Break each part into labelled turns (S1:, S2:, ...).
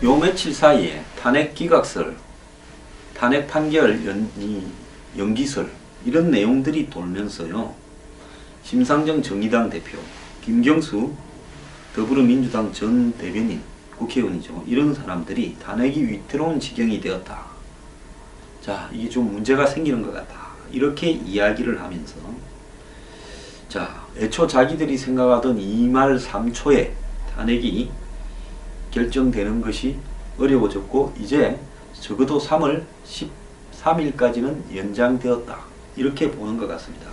S1: 요 며칠 사이에 탄핵 기각설, 탄핵 판결 연기설 이런 내용들이 돌면서요. 심상정 정의당 대표, 김경수 더불어민주당 전 대변인, 국회의원이죠. 이런 사람들이 탄핵이 위태로운 지경이 되었다. 자, 이게 좀 문제가 생기는 것 같다. 이렇게 이야기를 하면서 자, 애초 자기들이 생각하던 2말 3초에 탄핵이 결정되는 것이 어려워졌고 이제 적어도 3월 13일까지는 연장되었다. 이렇게 보는 것 같습니다.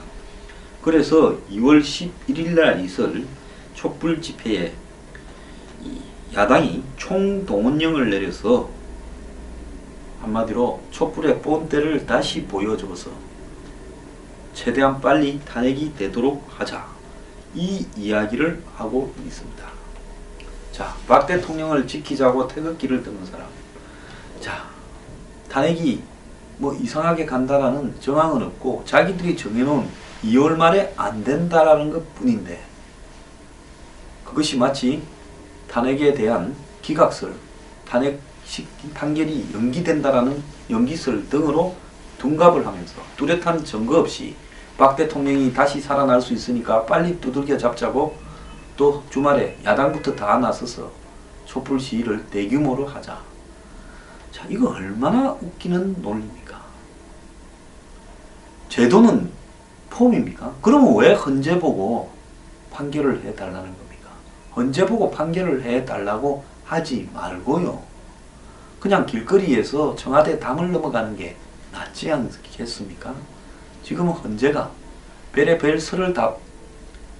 S1: 그래서 2월 11일 날 있을 촛불 집회에 야당이 총동원령을 내려서 한마디로 촛불의 본때를 다시 보여줘서 최대한 빨리 탄핵이 되도록 하자. 이 이야기를 하고 있습니다. 자, 박 대통령을 지키자고 태극기를 드는 사람. 자, 탄핵이 뭐 이상하게 간다라는 정황은 없고 자기들이 정해놓은 2월 말에 안 된다라는 것 뿐인데 그것이 마치 탄핵에 대한 기각설, 탄핵 판결이 연기된다라는 연기설 등으로 둔갑을 하면서 뚜렷한 증거 없이 박 대통령이 다시 살아날 수 있으니까 빨리 두들겨 잡자고 또 주말에 야당부터 다 나서서 촛불 시위를 대규모로 하자. 자, 이거 얼마나 웃기는 논리입니까? 제도는 폼입니까? 그러면 왜 헌재 보고 판결을 해달라는 겁니까? 헌재 보고 판결을 해달라고 하지 말고요. 그냥 길거리에서 청와대 담을 넘어가는 게 낫지 않겠습니까? 지금은 헌재가 별의별 설을 다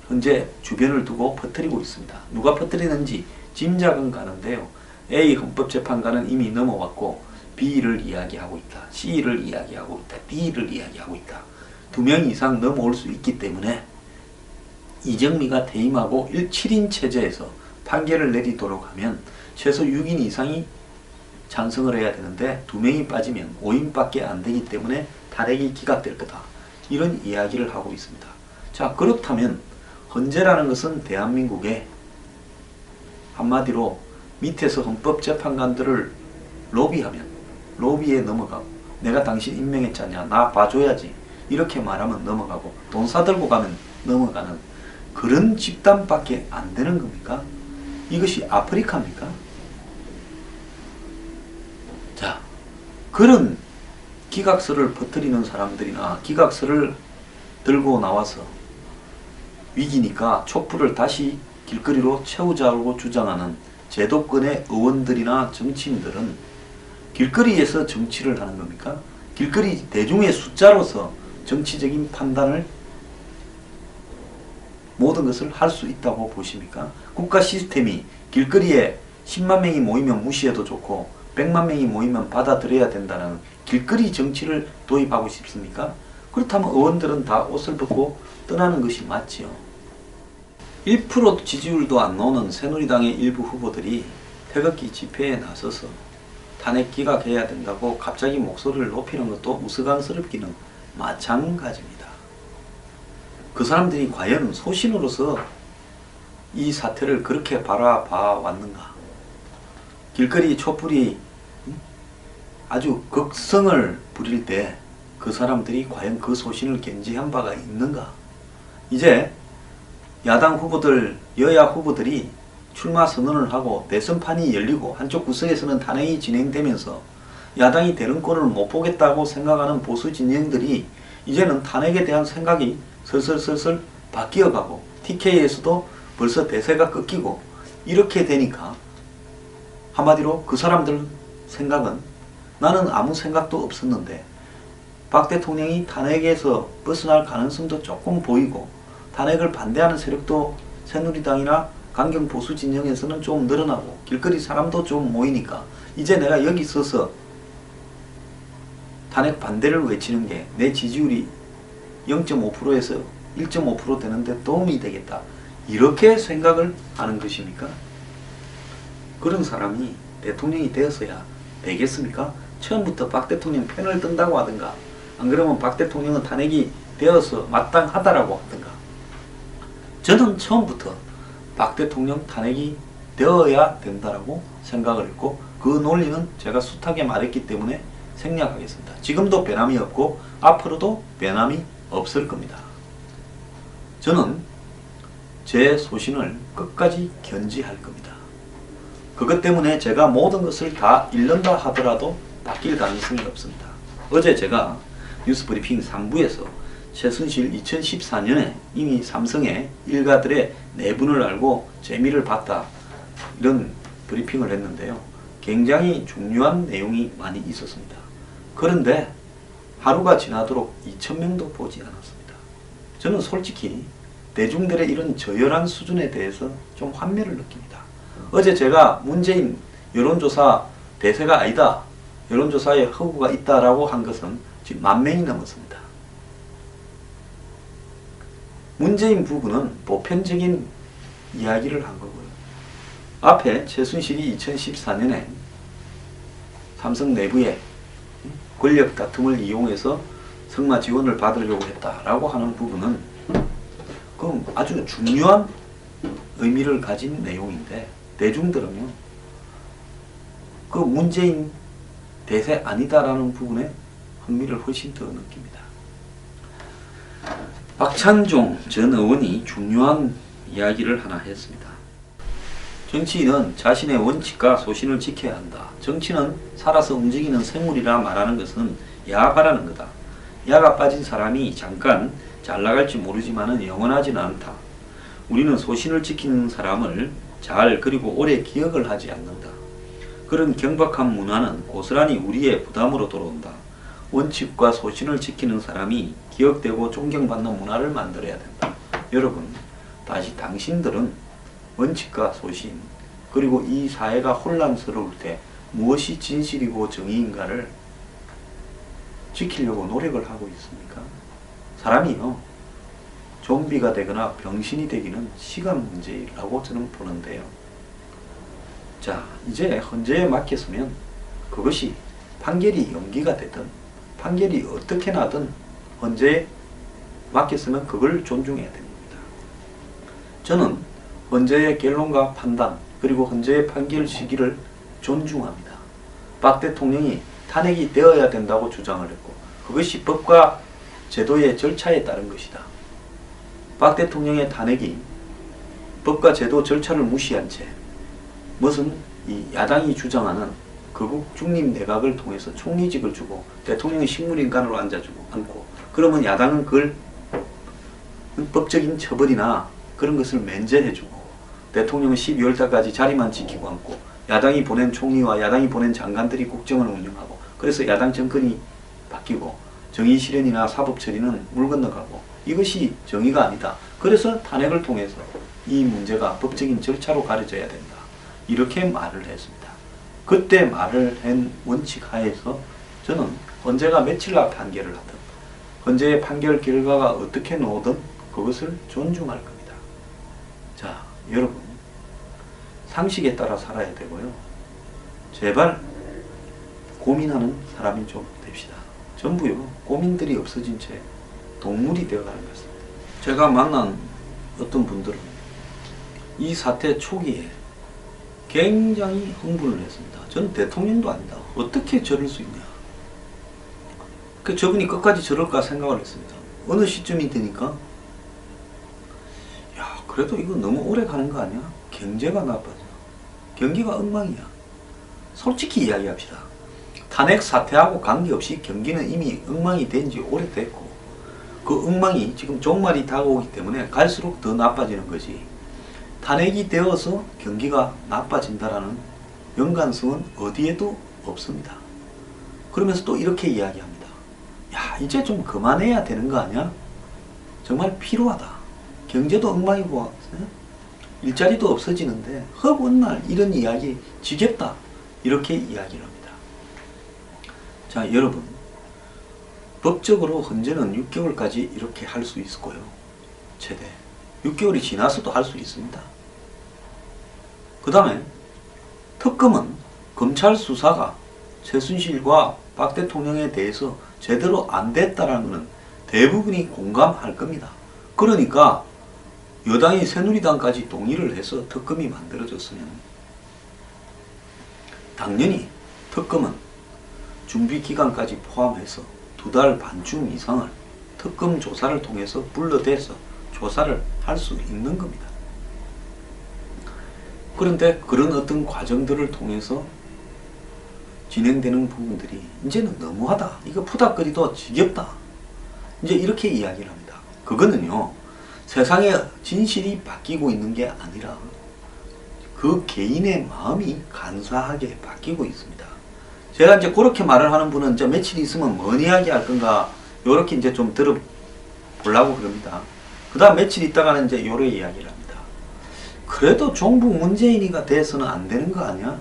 S1: 현재 주변을 두고 퍼뜨리고 있습니다. 누가 퍼뜨리는지 짐작은 가는데요. A 헌법재판관은 이미 넘어왔고 B를 이야기하고 있다. C를 이야기하고 있다. D를 이야기하고 있다. 2명 이상 넘어올 수 있기 때문에 이정미가 퇴임하고 7인 체제에서 판결을 내리도록 하면 최소 6인 이상이 찬성을 해야 되는데 2명이 빠지면 5인밖에 안 되기 때문에 탄핵이 기각될 거다. 이런 이야기를 하고 있습니다. 자, 그렇다면 헌재라는 것은 대한민국의 한마디로 밑에서 헌법재판관들을 로비하면 로비에 넘어가고 내가 당신 임명했잖냐 나 봐줘야지 이렇게 말하면 넘어가고 돈 사들고 가면 넘어가는 그런 집단밖에 안 되는 겁니까? 이것이 아프리카입니까? 자, 그런 기각설을 퍼뜨리는 사람들이나 기각설을 들고 나와서 위기니까 촛불을 다시 길거리로 채우자고 주장하는 제도권의 의원들이나 정치인들은 길거리에서 정치를 하는 겁니까? 길거리 대중의 숫자로서 정치적인 판단을 모든 것을 할 수 있다고 보십니까? 국가 시스템이 길거리에 10만 명이 모이면 무시해도 좋고 100만 명이 모이면 받아들여야 된다는 길거리 정치를 도입하고 싶습니까? 그렇다면 의원들은 다 옷을 벗고 떠나는 것이 맞지요. 1% 지지율도 안 나오는 새누리당의 일부 후보들이 태극기 집회에 나서서 탄핵 기각해야 된다고 갑자기 목소리를 높이는 것도 우스꽝스럽기는 마찬가지입니다. 그 사람들이 과연 소신으로서 이 사태를 그렇게 바라봐 왔는가? 길거리 촛불이 아주 극성을 부릴 때 그 사람들이 과연 그 소신을 견지한 바가 있는가? 이제 야당 후보들, 여야 후보들이 출마 선언을 하고 대선판이 열리고 한쪽 구석에서는 탄핵이 진행되면서 야당이 되는 꼴을 못 보겠다고 생각하는 보수 진영들이 이제는 탄핵에 대한 생각이 슬슬 바뀌어가고 TK에서도 벌써 대세가 꺾이고 이렇게 되니까 한마디로 그 사람들 생각은 나는 아무 생각도 없었는데 박 대통령이 탄핵에서 벗어날 가능성도 조금 보이고 탄핵을 반대하는 세력도 새누리당이나 강경 보수 진영에서는 좀 늘어나고 길거리 사람도 좀 모이니까 이제 내가 여기 서서 탄핵 반대를 외치는 게 내 지지율이 0.5%에서 1.5% 되는데 도움이 되겠다. 이렇게 생각을 하는 것입니까? 그런 사람이 대통령이 되어서야 되겠습니까? 처음부터 박 대통령 편을 든다고 하든가 안 그러면 박 대통령은 탄핵이 되어서 마땅하다라고 하든가 저는 처음부터 박 대통령 탄핵이 되어야 된다라고 생각을 했고, 그 논리는 제가 숱하게 말했기 때문에 생략하겠습니다. 지금도 변함이 없고 앞으로도 변함이 없을 겁니다. 저는 제 소신을 끝까지 견지할 겁니다. 그것 때문에 제가 모든 것을 다 잃는다 하더라도 바뀔 가능성이 없습니다. 어제 제가 뉴스브리핑 3부에서 최순실 2014년에 이미 삼성의 일가들의 내분을 알고 재미를 봤다, 이런 브리핑을 했는데요. 굉장히 중요한 내용이 많이 있었습니다. 그런데 하루가 지나도록 2,000명도 보지 않았습니다. 저는 솔직히 대중들의 이런 저열한 수준에 대해서 좀 환멸을 느낍니다. 어제 제가 문재인 여론조사 대세가 아니다, 여론조사에 허구가 있다라고 한 것은 지금 10,000명이 넘었습니다. 문재인 부부는 보편적인 이야기를 한 거고요. 앞에 최순실이 2014년에 삼성 내부에 권력 다툼을 이용해서 승마 지원을 받으려고 했다라고 하는 부분은 그럼 아주 중요한 의미를 가진 내용인데, 대중들은요, 그 문재인 대세 아니다라는 부분에 흥미를 훨씬 더 느낍니다. 박찬종 전 의원이 중요한 이야기를 하나 했습니다. 정치인은 자신의 원칙과 소신을 지켜야 한다. 정치는 살아서 움직이는 생물이라 말하는 것은 야가라는 거다. 야가 빠진 사람이 잠깐 잘 나갈지 모르지만은 영원하지는 않다. 우리는 소신을 지키는 사람을 잘 그리고 오래 기억을 하지 않는다. 그런 경박한 문화는 고스란히 우리의 부담으로 돌아온다. 원칙과 소신을 지키는 사람이 기억되고 존경받는 문화를 만들어야 된다. 여러분, 다시 당신들은 원칙과 소신, 그리고 이 사회가 혼란스러울 때 무엇이 진실이고 정의인가를 지키려고 노력을 하고 있습니까? 사람이요, 좀비가 되거나 병신이 되기는 시간 문제라고 저는 보는데요. 자, 이제 헌재에 맡겼으면 그것이 판결이 연기가 되든 판결이 어떻게 나든 헌재에 맡겼으면 그걸 존중해야 됩니다. 저는 헌재의 결론과 판단, 그리고 헌재의 판결 시기를 존중합니다. 박 대통령이 탄핵이 되어야 된다고 주장을 했고, 그것이 법과 제도의 절차에 따른 것이다. 박 대통령의 탄핵이 법과 제도 절차를 무시한 채 무슨 이 야당이 주장하는 거국 중립 내각을 통해서 총리직을 주고 대통령이 식물인간으로 앉고, 그러면 야당은 그걸 법적인 처벌이나 그런 것을 면제해주고, 대통령은 12월 달까지 자리만 지키고 앉고, 야당이 보낸 총리와 야당이 보낸 장관들이 국정을 운영하고, 그래서 야당 정권이 바뀌고 정의 실현이나 사법 처리는 물 건너가고, 이것이 정의가 아니다. 그래서 탄핵을 통해서 이 문제가 법적인 절차로 가려져야 된다, 이렇게 말을 했습니다. 그때 말을 한 원칙 하에서 저는 헌재가 며칠 날 판결을 하든 헌재의 판결 결과가 어떻게 나오든 그것을 존중할 겁니다. 자, 여러분, 상식에 따라 살아야 되고요. 제발 고민하는 사람이 좀 됩시다. 전부요, 고민들이 없어진 채 동물이 되어가는 것 같습니다. 제가 만난 어떤 분들은 이 사태 초기에 굉장히 흥분을 했습니다. 저는 대통령도 아니다, 어떻게 저럴 수 있냐. 그 저분이 끝까지 저럴까 생각을 했습니다. 어느 시점이 되니까 야, 그래도 이거 너무 오래 가는 거 아니야? 경제가 나빠져, 경기가 엉망이야. 솔직히 이야기합시다. 탄핵 사태하고 관계없이 경기는 이미 엉망이 된 지 오래됐고, 그 엉망이 지금 종말이 다가오기 때문에 갈수록 더 나빠지는 거지, 탄핵이 되어서 경기가 나빠진다라는 연관성은 어디에도 없습니다. 그러면서 또 이렇게 이야기합니다. 야, 이제 좀 그만해야 되는 거 아니야? 정말 필요하다. 경제도 엉망이고 일자리도 없어지는데 헛날 이런 이야기 지겹다, 이렇게 이야기를 합니다. 자, 여러분, 법적으로 헌재는 6개월까지 이렇게 할 수 있고요. 최대 6개월이 지나서도 할 수 있습니다. 그 다음에 특검은 검찰 수사가 최순실과 박 대통령에 대해서 제대로 안 됐다는 것은 대부분이 공감할 겁니다. 그러니까 여당이 새누리당까지 동의를 해서 특검이 만들어졌으면 당연히 특검은 준비 기간까지 포함해서 2달 반쯤 이상을 특검 조사를 통해서 불러대서 조사를 할 수 있는 겁니다. 그런데 그런 어떤 과정들을 통해서 진행되는 부분들이 이제는 너무하다. 이거 푸닥거리도 지겹다. 이제 이렇게 이야기를 합니다. 그거는요, 세상에 진실이 바뀌고 있는 게 아니라 그 개인의 마음이 간사하게 바뀌고 있습니다. 제가 이제 그렇게 말을 하는 분은 이제 며칠 있으면 뭔 이야기 할 건가, 요렇게 이제 좀 들어보려고 그럽니다. 그 다음 며칠 있다가는 이제 요래 이야기를 합니다. 그래도 종북 문재인이가 돼서는 안 되는 거 아니야?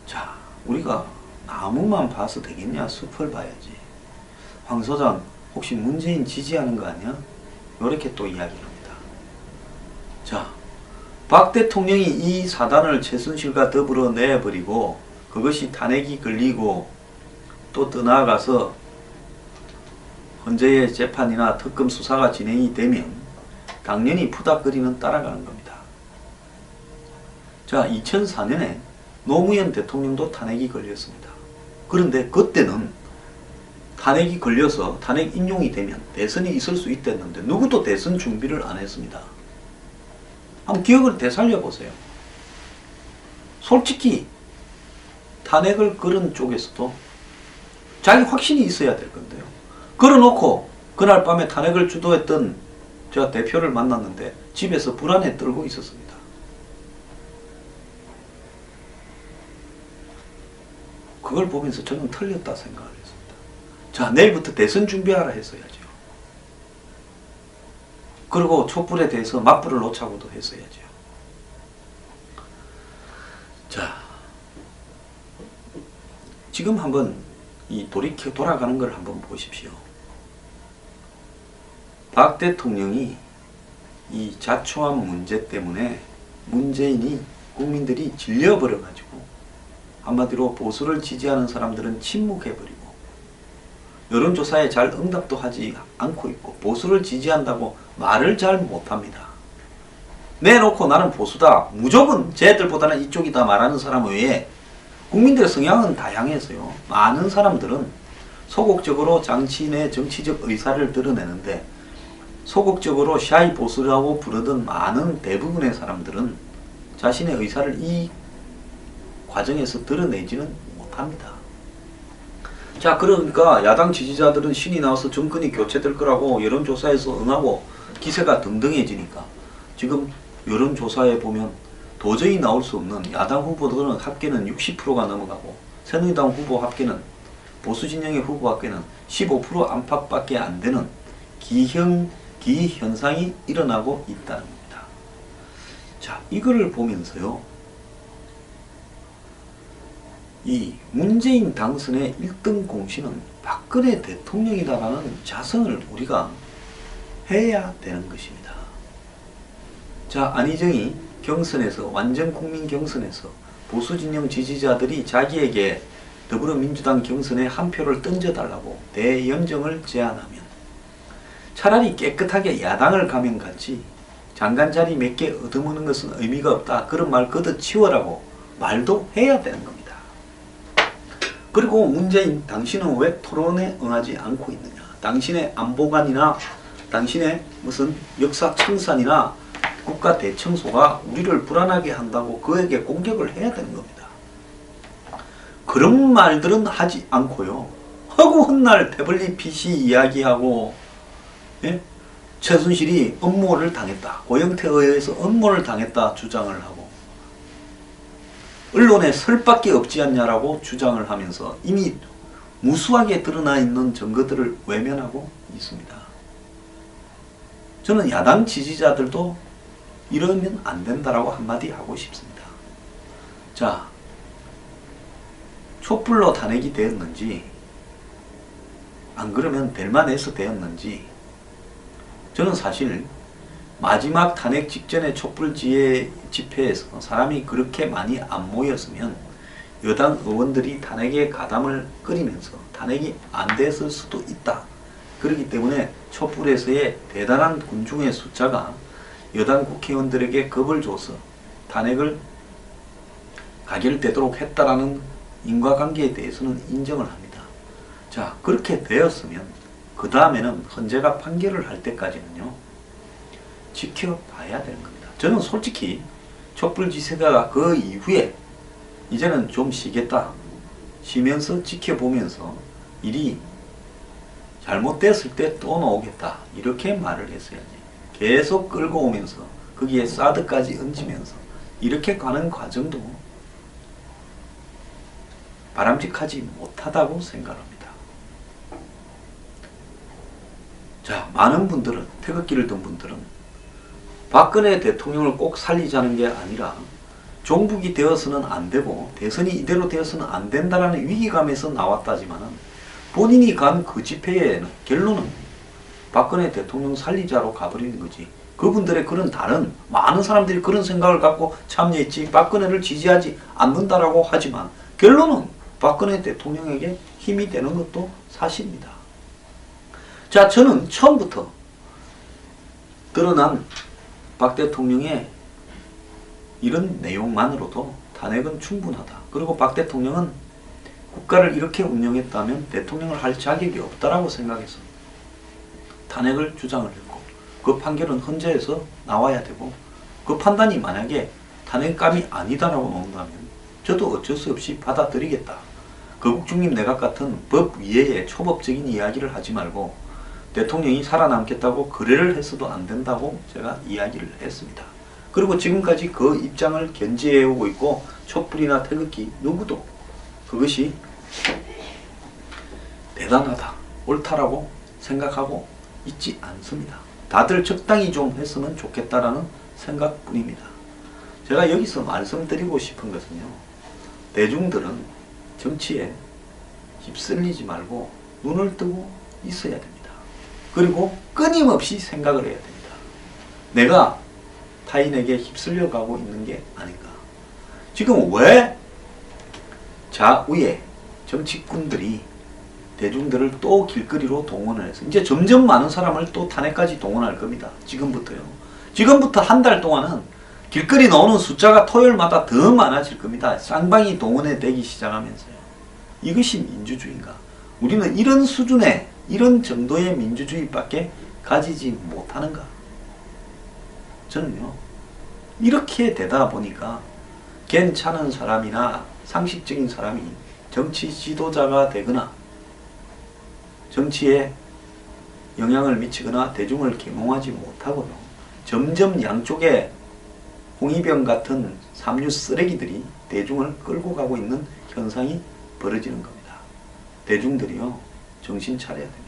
S1: 자, 우리가 나무만 봐서 되겠냐? 숲을 봐야지. 황 소장 혹시 문재인 지지하는 거 아니야? 요렇게 또 이야기를 합니다. 자, 박 대통령이 이 사단을 최순실과 더불어 내버리고 그것이 탄핵이 걸리고 또 떠나가서 헌재의 재판이나 특검 수사가 진행이 되면 당연히 푸닥거리는 따라가는 겁니다. 자, 2004년에 노무현 대통령도 탄핵이 걸렸습니다. 그런데 그때는 탄핵이 걸려서 탄핵 인용이 되면 대선이 있을 수 있댔는데 누구도 대선 준비를 안 했습니다. 한번 기억을 되살려 보세요. 솔직히 탄핵을 걸은 쪽에서도 자기 확신이 있어야 될 건데요. 걸어놓고 그날 밤에 탄핵을 주도했던 제가 대표를 만났는데 집에서 불안에 떨고 있었습니다. 그걸 보면서 저는 틀렸다 생각을 했습니다. 자, 내일부터 대선 준비하라 했어야죠. 그리고 촛불에 대해서 맞불을 놓자고도 했어야죠. 자, 지금 한번 이 돌아가는 걸 한번 보십시오. 박 대통령이 이 자초한 문제 때문에 문재인이 국민들이 질려버려가지고 한마디로 보수를 지지하는 사람들은 침묵해버리고 여론조사에 잘 응답도 하지 않고 있고 보수를 지지한다고 말을 잘 못합니다. 내놓고 나는 보수다, 무조건 쟤들보다는 이쪽이다 말하는 사람 외에 국민들의 성향은 다양해서요. 많은 사람들은 소극적으로 장치인의 정치적 의사를 드러내는데 소극적으로 샤이 보수라고 부르던 많은 대부분의 사람들은 자신의 의사를 이 과정에서 드러내지는 못합니다. 자, 그러니까 야당 지지자들은 신이 나와서 정권이 교체될 거라고 여론조사에서 응하고 기세가 등등해지니까 지금 여론조사에 보면 도저히 나올 수 없는 야당 후보들은 합계는 60%가 넘어가고 새누리당 후보 합계는 보수 진영의 후보 합계는 15% 안팎밖에 안 되는 기현상이 일어나고 있다는 겁니다. 자, 이거를 보면서요, 이 문재인 당선의 1등 공신은 박근혜 대통령이다라는 자성을 우리가 해야 되는 것입니다. 자, 안희정이 경선에서, 완전 국민 경선에서 보수 진영 지지자들이 자기에게 더불어민주당 경선에 한 표를 던져달라고 대연정을 제안하면 차라리 깨끗하게 야당을 가면 같이 장관 자리 몇 개 얻어먹는 것은 의미가 없다, 그런 말 걷어치워라고 말도 해야 되는 겁니다. 그리고 문재인, 당신은 왜 토론에 응하지 않고 있느냐, 당신의 안보관이나 당신의 무슨 역사 청산이나 국가 대청소가 우리를 불안하게 한다고 그에게 공격을 해야 되는 겁니다. 그런 말들은 하지 않고요, 허구 훗날 태블릿 PC 이야기하고, 예? 최순실이 음모를 당했다, 고영태에 의해서 음모를 당했다 주장을 하고 언론에 설밖에 없지 않냐라고 주장을 하면서 이미 무수하게 드러나 있는 증거들을 외면하고 있습니다. 저는 야당 지지자들도 이러면 안 된다라고 한마디 하고 싶습니다. 자, 촛불로 탄핵이 되었는지 안 그러면 될만해서 되었는지, 저는 사실 마지막 탄핵 직전의 촛불 집회에서 사람이 그렇게 많이 안 모였으면 여당 의원들이 탄핵에 가담을 끓이면서 탄핵이 안 됐을 수도 있다. 그렇기 때문에 촛불에서의 대단한 군중의 숫자가 여당 국회의원들에게 겁을 줘서 탄핵을 가게를 떼도록 했다라는 인과관계에 대해서는 인정을 합니다. 자, 그렇게 되었으면 그 다음에는 헌재가 판결을 할 때까지는요, 지켜봐야 되는 겁니다. 저는 솔직히 촛불지세가 그 이후에 이제는 좀 쉬겠다, 쉬면서 지켜보면서 일이 잘못됐을 때 또 나오겠다, 이렇게 말을 했어야지. 계속 끌고 오면서 거기에 사드까지 얹으면서 이렇게 가는 과정도 바람직하지 못하다고 생각합니다. 자, 많은 분들은, 태극기를 든 분들은 박근혜 대통령을 꼭 살리자는 게 아니라 종북이 되어서는 안 되고 대선이 이대로 되어서는 안 된다라는 위기감에서 나왔다지만은 본인이 간 그 집회의 결론은 박근혜 대통령 살리자로 가버리는 거지. 그분들의 그런 다른 많은 사람들이 그런 생각을 갖고 참여했지, 박근혜를 지지하지 않는다라고 하지만 결론은 박근혜 대통령에게 힘이 되는 것도 사실입니다. 자, 저는 처음부터 드러난 박 대통령의 이런 내용만으로도 탄핵은 충분하다. 그리고 박 대통령은 국가를 이렇게 운영했다면 대통령을 할 자격이 없다라고 생각해서 탄핵을 주장을 했고, 그 판결은 헌재에서 나와야 되고, 그 판단이 만약에 탄핵감이 아니다라고 나온다면 저도 어쩔 수 없이 받아들이겠다. 거국중립 내각 같은 법 위에의 초법적인 이야기를 하지 말고 대통령이 살아남겠다고 거래를 했어도 안 된다고 제가 이야기를 했습니다. 그리고 지금까지 그 입장을 견지해오고 있고 촛불이나 태극기 누구도 그것이 대단하다, 옳다라고 생각하고 있지 않습니다. 다들 적당히 좀 했으면 좋겠다라는 생각뿐입니다. 제가 여기서 말씀드리고 싶은 것은요, 대중들은 정치에 휩쓸리지 말고 눈을 뜨고 있어야 됩니다. 그리고 끊임없이 생각을 해야 됩니다. 내가 타인에게 휩쓸려 가고 있는 게 아닌가. 지금 왜 좌우의 정치꾼들이 대중들을 또 길거리로 동원을 해서 이제 점점 많은 사람을 또 탄핵까지 동원할 겁니다. 지금부터요. 지금부터 한 달 동안은 길거리 나오는 숫자가 토요일마다 더 많아질 겁니다. 쌍방이 동원해 되기 시작하면서요. 이것이 민주주의인가? 우리는 이런 수준의, 이런 정도의 민주주의밖에 가지지 못하는가? 저는요, 이렇게 되다 보니까 괜찮은 사람이나 상식적인 사람이 정치 지도자가 되거나 정치에 영향을 미치거나 대중을 계몽하지 못하고요, 점점 양쪽에 홍위병 같은 삼류 쓰레기들이 대중을 끌고 가고 있는 현상이 벌어지는 겁니다. 대중들이요, 정신 차려야 됩니다.